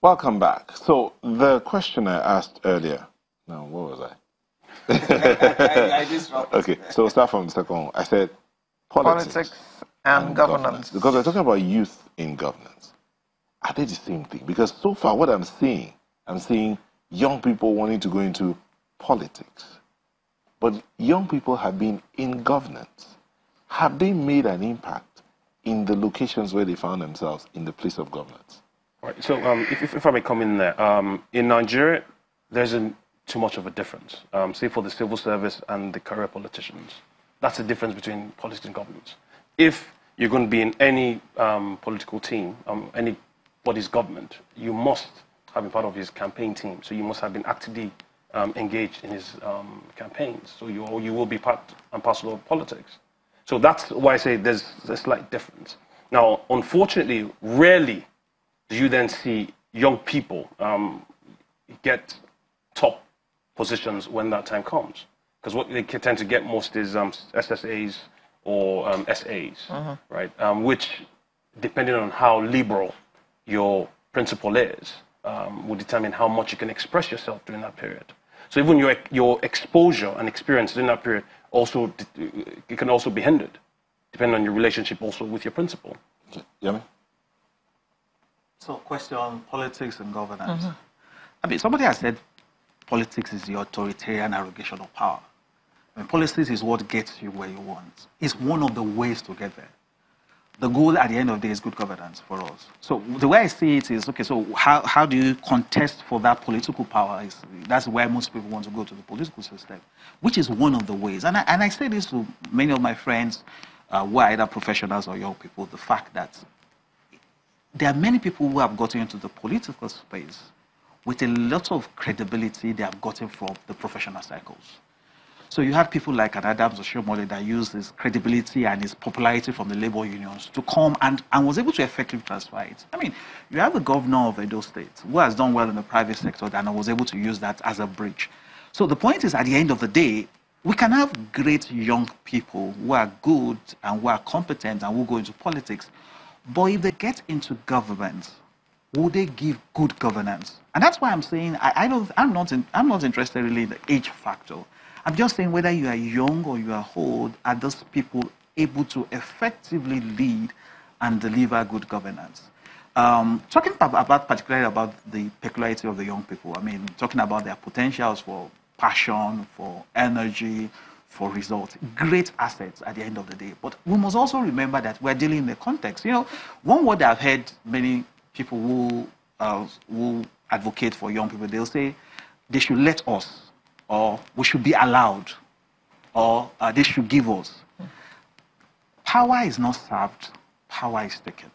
Welcome back. So the question I asked earlier, no, what was I? I disrupted. Okay, so we'll start from the second one. I said politics and governance. Because we're talking about youth in governance. Are they the same thing? Because so far what I'm seeing young people wanting to go into politics. But young people have been in governance. Have they made an impact in the locations where they found themselves in the place of governance? Right. So if I may come in there, in Nigeria, there isn't too much of a difference. Say for the civil service and the career politicians. That's the difference between politics and governance. If you're going to be in any political team, anybody's government, you must have been part of his campaign team. So you must have been actively engaged in his campaigns. So you will be part and parcel of politics. So that's why I say there's a slight difference. Now, unfortunately, rarely do you then see young people get top positions when that time comes? Because what they tend to get most is SSAs or SAs, right? Which, depending on how liberal your principal is, will determine how much you can express yourself during that period. So even your exposure and experience during that period also it can also be hindered, depending on your relationship also with your principal. Okay. Yemi? So, question on politics and governance. I mean, somebody has said politics is the authoritarian arrogation of power. I mean, politics is what gets you where you want. It's one of the ways to get there. The goal at the end of the day is good governance for us. So the way I see it is, okay, so how do you contest for that political power? That's where most people want to go to the political system, which is one of the ways. And I say this to many of my friends who are either professionals or young people, the fact that there are many people who have gotten into the political space with a lot of credibility they have gotten from the professional circles. So you have people like Adams Oshiomhole that used his credibility and his popularity from the labor unions to come and was able to effectively transfer it. I mean, you have the governor of Edo State who has done well in the private sector and was able to use that as a bridge. So the point is, at the end of the day, we can have great young people who are good and who are competent and who go into politics, but if they get into government, will they give good governance? And that's why I'm saying I'm not interested really in the age factor. I'm just saying whether you are young or you are old, are those people able to effectively lead and deliver good governance? Talking particularly about the peculiarity of the young people, I mean, talking about their potentials for passion, for energy, for results, great assets at the end of the day. But we must also remember that we're dealing in a context. You know, one word I've heard many people who advocate for young people, they'll say they should let us, or we should be allowed, or they should give us. Power is not served, power is taken.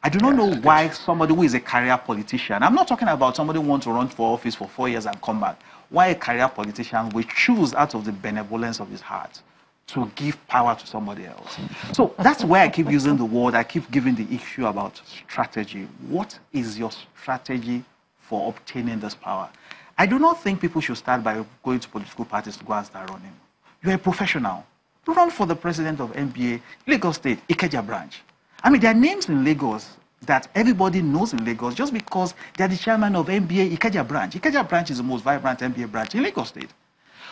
I do not know why somebody who is a career politician, I'm not talking about somebody who wants to run for office for 4 years and come back, why a career politician will choose out of the benevolence of his heart to give power to somebody else. So that's why I keep using the word, I keep giving the issue about strategy. What is your strategy for obtaining this power? I do not think people should start by going to political parties to go and start running. You're a professional. Run for the president of NBA, Lagos State, Ikeja branch. I mean, there are names in Lagos that everybody knows in Lagos just because they're the chairman of NBA Ikeja branch. Ikeja branch is the most vibrant NBA branch in Lagos State.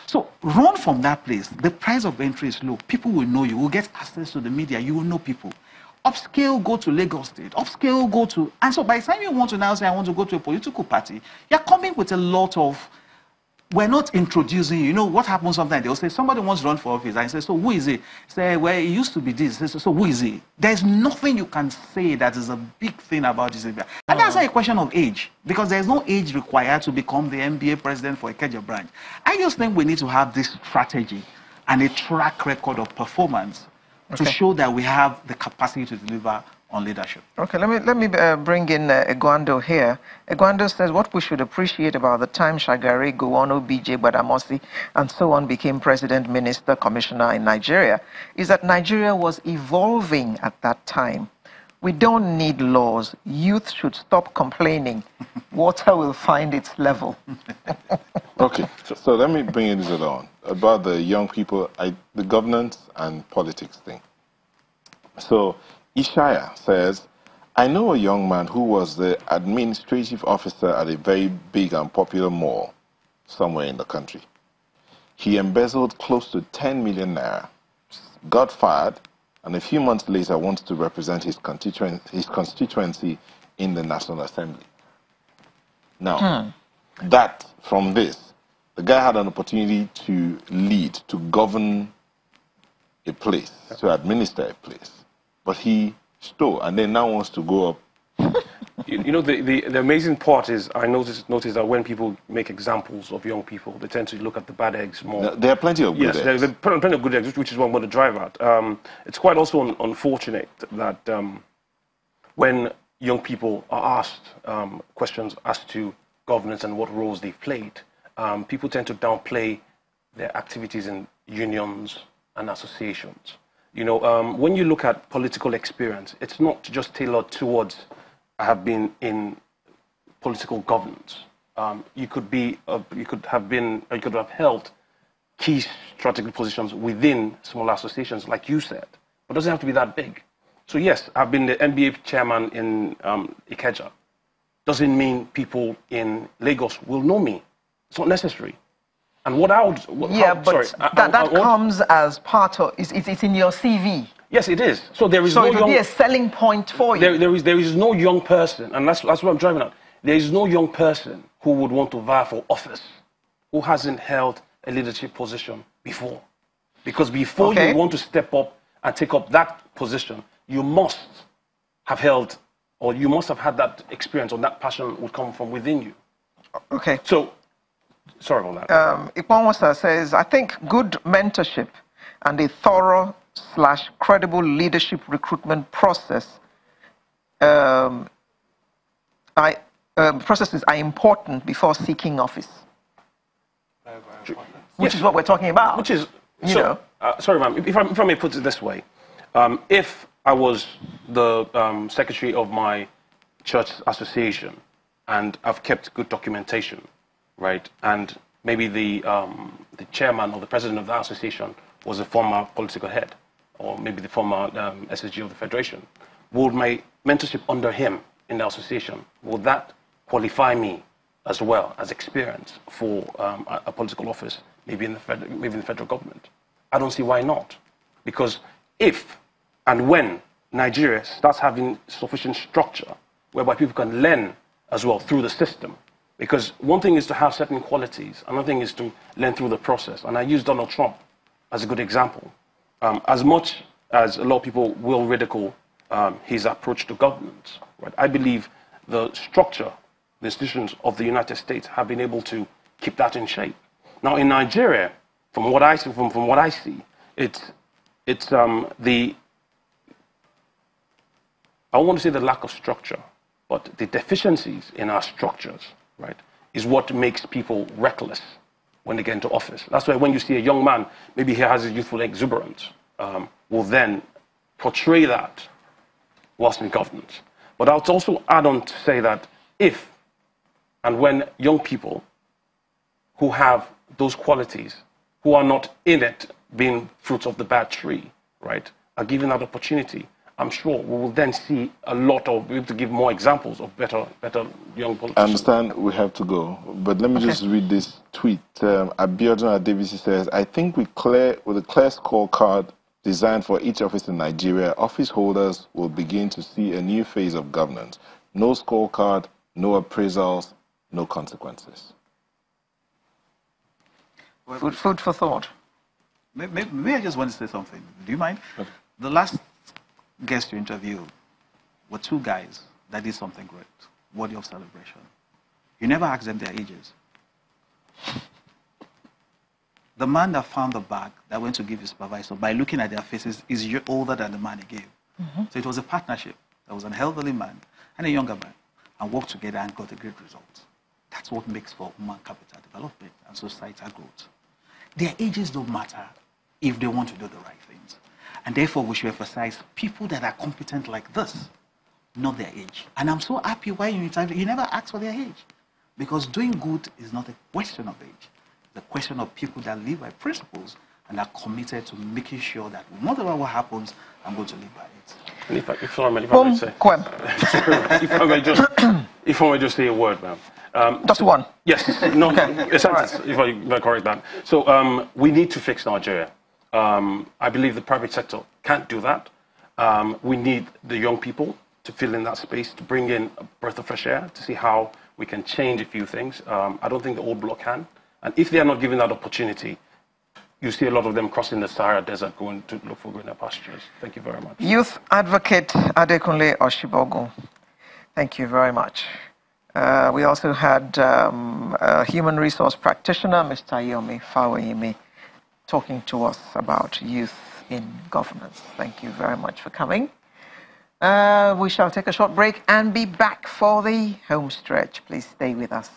So run from that place. The price of entry is low. People will know you. Will get access to the media. You will know people. Upscale, go to Lagos State. Upscale, go to... And so by the time you want to now say, I want to go to a political party, you're coming with a lot of... We're not introducing, you know, what happens sometimes, they'll say, somebody wants to run for office. I say, so who is he? Say, well, it used to be this. Say, so who is he? There's nothing you can say that is a big thing about this. And that's not a question of age, because there's no age required to become the NBA president for Ikeja branch. I just think we need to have this strategy and a track record of performance to show that we have the capacity to deliver on leadership. Okay, let me bring in Egwando here. Egwando says, what we should appreciate about the time Shagari, Gowon, BJ, Badamosi, and so on became president, minister, commissioner in Nigeria, is that Nigeria was evolving at that time. We don't need laws. Youth should stop complaining. Water will find its level. Okay, so let me bring in this on about the young people, the governance and politics thing. So Ishaya says, I know a young man who was the administrative officer at a very big and popular mall somewhere in the country. He embezzled close to 10 million naira, got fired, and a few months later wants to represent his constituency in the National Assembly. Now, from this, the guy had an opportunity to lead, to govern a place, to administer a place, but he stole, and then now wants to go up. You know, the amazing part is I notice that when people make examples of young people, they tend to look at the bad eggs more. There are plenty of good eggs. Yes, there are plenty of good eggs, which is what I'm going to drive at. It's quite also unfortunate that when young people are asked questions as to governance and what roles they've played, people tend to downplay their activities in unions and associations. You know, when you look at political experience, it's not just tailored towards I have been in political governance. You could have held key strategic positions within small associations, like you said, but it doesn't have to be that big. So yes, I've been the NBA chairman in Ikeja. Doesn't mean people in Lagos will know me. It's not necessary. And what I would... that comes as part of... It's in your CV. Yes, it is. So there is so it would be a selling point for you. There is no young person, and that's what I'm driving at. There is no young person who would want to vie for office who hasn't held a leadership position before. Because before you want to step up and take up that position, you must have held, or you must have had that experience, or that passion would come from within you. Okay. So, sorry about that. Ikwanwasa says, I think good mentorship and a thorough / credible leadership recruitment process processes are important before seeking office. Which is what we're talking about. Which is, sorry ma'am, if I may put it this way, if I was the secretary of my church association and I've kept good documentation, right, and maybe the chairman or the president of that association was a former political head, or maybe the former SSG of the Federation, would my mentorship under him in the association, would that qualify me as well as experience for a political office, maybe in the federal government? I don't see why not. Because if and when Nigeria starts having sufficient structure whereby people can learn as well through the system, because one thing is to have certain qualities, another thing is to learn through the process. And I use Donald Trump as a good example. As much as a lot of people will ridicule his approach to government, right, I believe the structure, the institutions of the United States have been able to keep that in shape. Now in Nigeria, from what I see, it's the, I want to say the lack of structure, but the deficiencies in our structures, right, is what makes people reckless when they get into office. That's why when you see a young man, maybe he has a youthful exuberance, will then portray that whilst in governance. But I'll also add on to say that if and when young people who have those qualities, who are not in it being fruits of the bad tree, right, are given that opportunity, I'm sure we will then see a lot of, we have to give more examples of better young politicians. I understand we have to go, but let me just read this tweet. Abiodun Adebisi says, I think with a clear scorecard designed for each office in Nigeria, office holders will begin to see a new phase of governance. No scorecard, no appraisals, no consequences. Well, food for thought. Maybe I just want to say something. Do you mind? Okay. The last guest you interviewed were two guys that did something great, worthy of celebration. You never asked them their ages. The man that found the bag that went to give his supervisor, by looking at their faces, is older than the man he gave. So it was a partnership. There was an elderly man and a younger man, and worked together and got a great result. That's what makes for human capital development and societal growth. Their ages don't matter if they want to do the right things. And therefore, we should emphasize people that are competent like this, not their age. And I'm so happy why you never ask for their age. Because doing good is not a question of age. It's a question of people that live by principles and are committed to making sure that no matter what happens, I'm going to live by it. If I may say, if I may just say a word, ma'am. Just one. Yes, no, Okay. a sentence, if I correct that. So we need to fix Nigeria. I believe the private sector can't do that. We need the young people to fill in that space, to bring in a breath of fresh air, to see how we can change a few things. I don't think the old bloc can. And if they are not given that opportunity, you see a lot of them crossing the Sahara Desert going to look for greener pastures. Thank you very much. Youth advocate Adekunle Osibogun. Thank you very much. We also had a human resource practitioner, Mr. Yomi Faweyimi, talking to us about youth in governance. Thank you very much for coming. We shall take a short break and be back for the home stretch. Please stay with us.